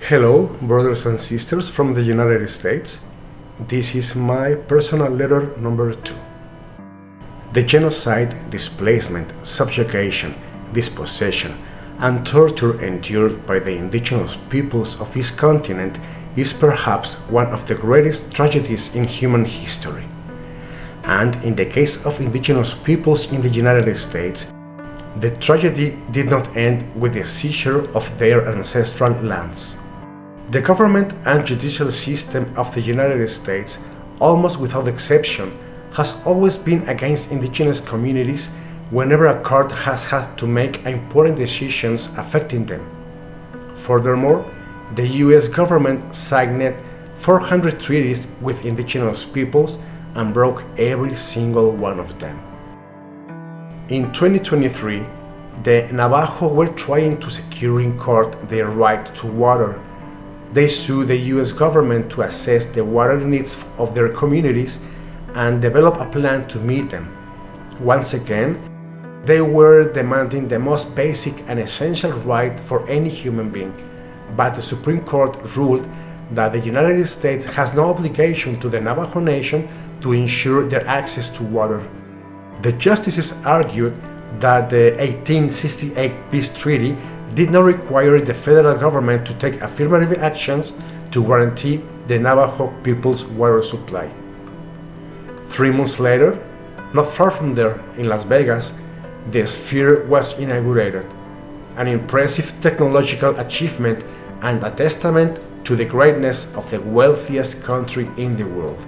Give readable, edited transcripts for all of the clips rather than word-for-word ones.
Hello, brothers and sisters from the United States. This is my personal letter number 2. The genocide, displacement, subjugation, dispossession, and torture endured by the indigenous peoples of this continent is perhaps one of the greatest tragedies in human history. And in the case of indigenous peoples in the United States, the tragedy did not end with the seizure of their ancestral lands. The government and judicial system of the United States, almost without exception, has always been against indigenous communities whenever a court has had to make important decisions affecting them. Furthermore, the US government signed 400 treaties with indigenous peoples and broke every single one of them. In 2023, the Navajo were trying to secure in court their right to water. They sued the US government to assess the water needs of their communities and develop a plan to meet them. Once again, they were demanding the most basic and essential right for any human being, but the Supreme Court ruled that the United States has no obligation to the Navajo Nation to ensure their access to water. The justices argued that the 1868 Peace Treaty did not require the federal government to take affirmative actions to guarantee the Navajo people's water supply. 3 months later, not far from there, in Las Vegas, the Sphere was inaugurated, an impressive technological achievement and a testament to the greatness of the wealthiest country in the world.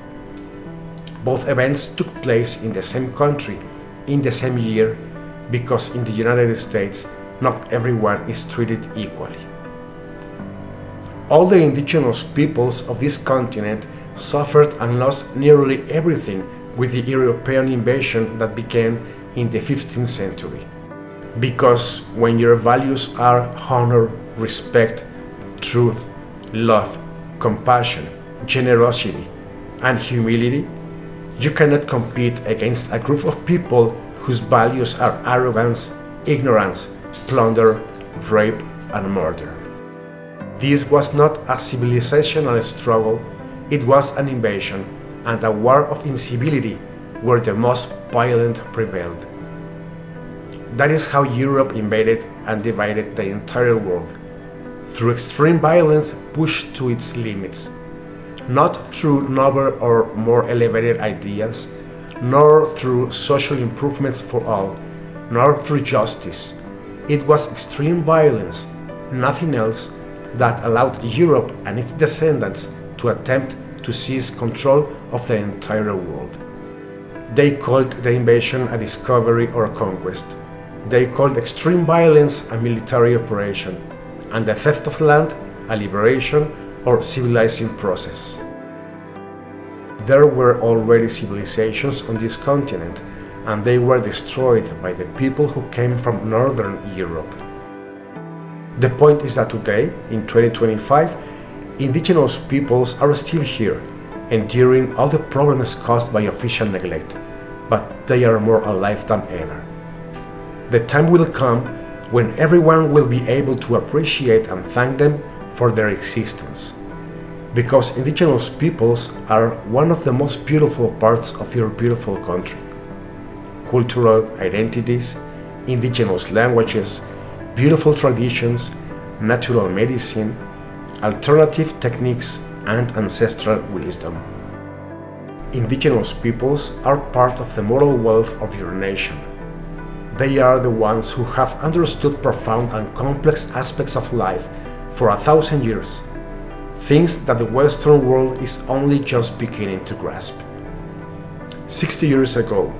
Both events took place in the same country, in the same year, because in the United States, not everyone is treated equally. All the indigenous peoples of this continent suffered and lost nearly everything with the European invasion that began in the 15th century. Because when your values are honor, respect, truth, love, compassion, generosity, and humility, you cannot compete against a group of people whose values are arrogance, ignorance, plunder, rape, and murder. This was not a civilizational struggle, it was an invasion and a war of incivility where the most violent prevailed. That is how Europe invaded and divided the entire world, through extreme violence pushed to its limits, not through noble or more elevated ideas, nor through social improvements for all, nor through justice. It was extreme violence, nothing else, that allowed Europe and its descendants to attempt to seize control of the entire world. They called the invasion a discovery or a conquest. They called extreme violence a military operation, and the theft of land a liberation or civilizing process. There were already civilizations on this continent, and they were destroyed by the people who came from Northern Europe. The point is that today, in 2025, indigenous peoples are still here, enduring all the problems caused by official neglect, but they are more alive than ever. The time will come when everyone will be able to appreciate and thank them for their existence, because indigenous peoples are one of the most beautiful parts of your beautiful country. Cultural identities, indigenous languages, beautiful traditions, natural medicine, alternative techniques, and ancestral wisdom. Indigenous peoples are part of the moral wealth of your nation. They are the ones who have understood profound and complex aspects of life for 1,000 years, things that the Western world is only just beginning to grasp. 60 years ago,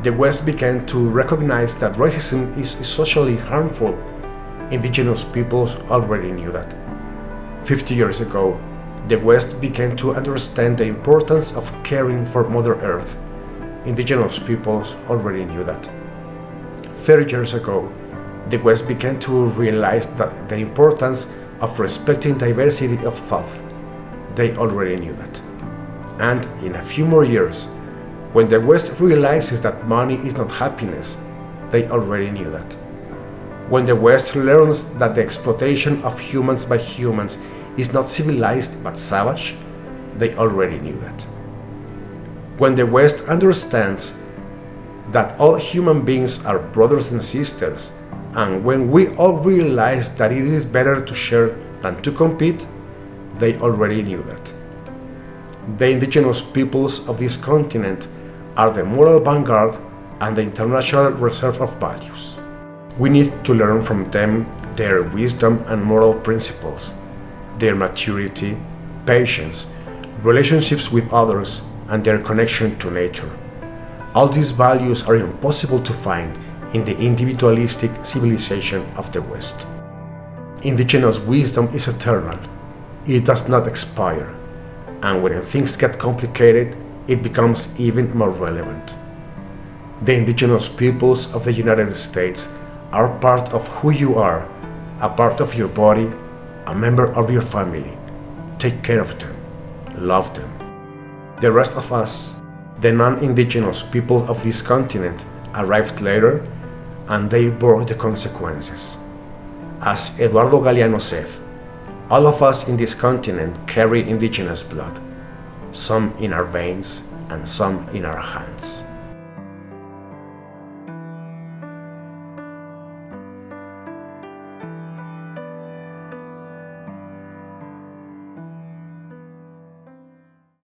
the West began to recognize that racism is socially harmful. Indigenous peoples already knew that. 50 years ago, the West began to understand the importance of caring for Mother Earth. Indigenous peoples already knew that. 30 years ago, the West began to realize that the importance of respecting diversity of thought. They already knew that. And in a few more years, when the West realizes that money is not happiness, they already knew that. When the West learns that the exploitation of humans by humans is not civilized but savage, they already knew that. When the West understands that all human beings are brothers and sisters, and when we all realize that it is better to share than to compete, they already knew that. The indigenous peoples of this continent are the moral vanguard and the international reserve of values. We need to learn from them their wisdom and moral principles, their maturity, patience, relationships with others, and their connection to nature. All these values are impossible to find in the individualistic civilization of the West. Indigenous wisdom is eternal. It does not expire, and when things get complicated, it becomes even more relevant. The indigenous peoples of the United States are part of who you are, a part of your body, a member of your family. Take care of them, love them. The rest of us, the non-indigenous people of this continent, arrived later, and they bore the consequences. As Eduardo Galeano said, all of us in this continent carry indigenous blood, some in our veins and some in our hands.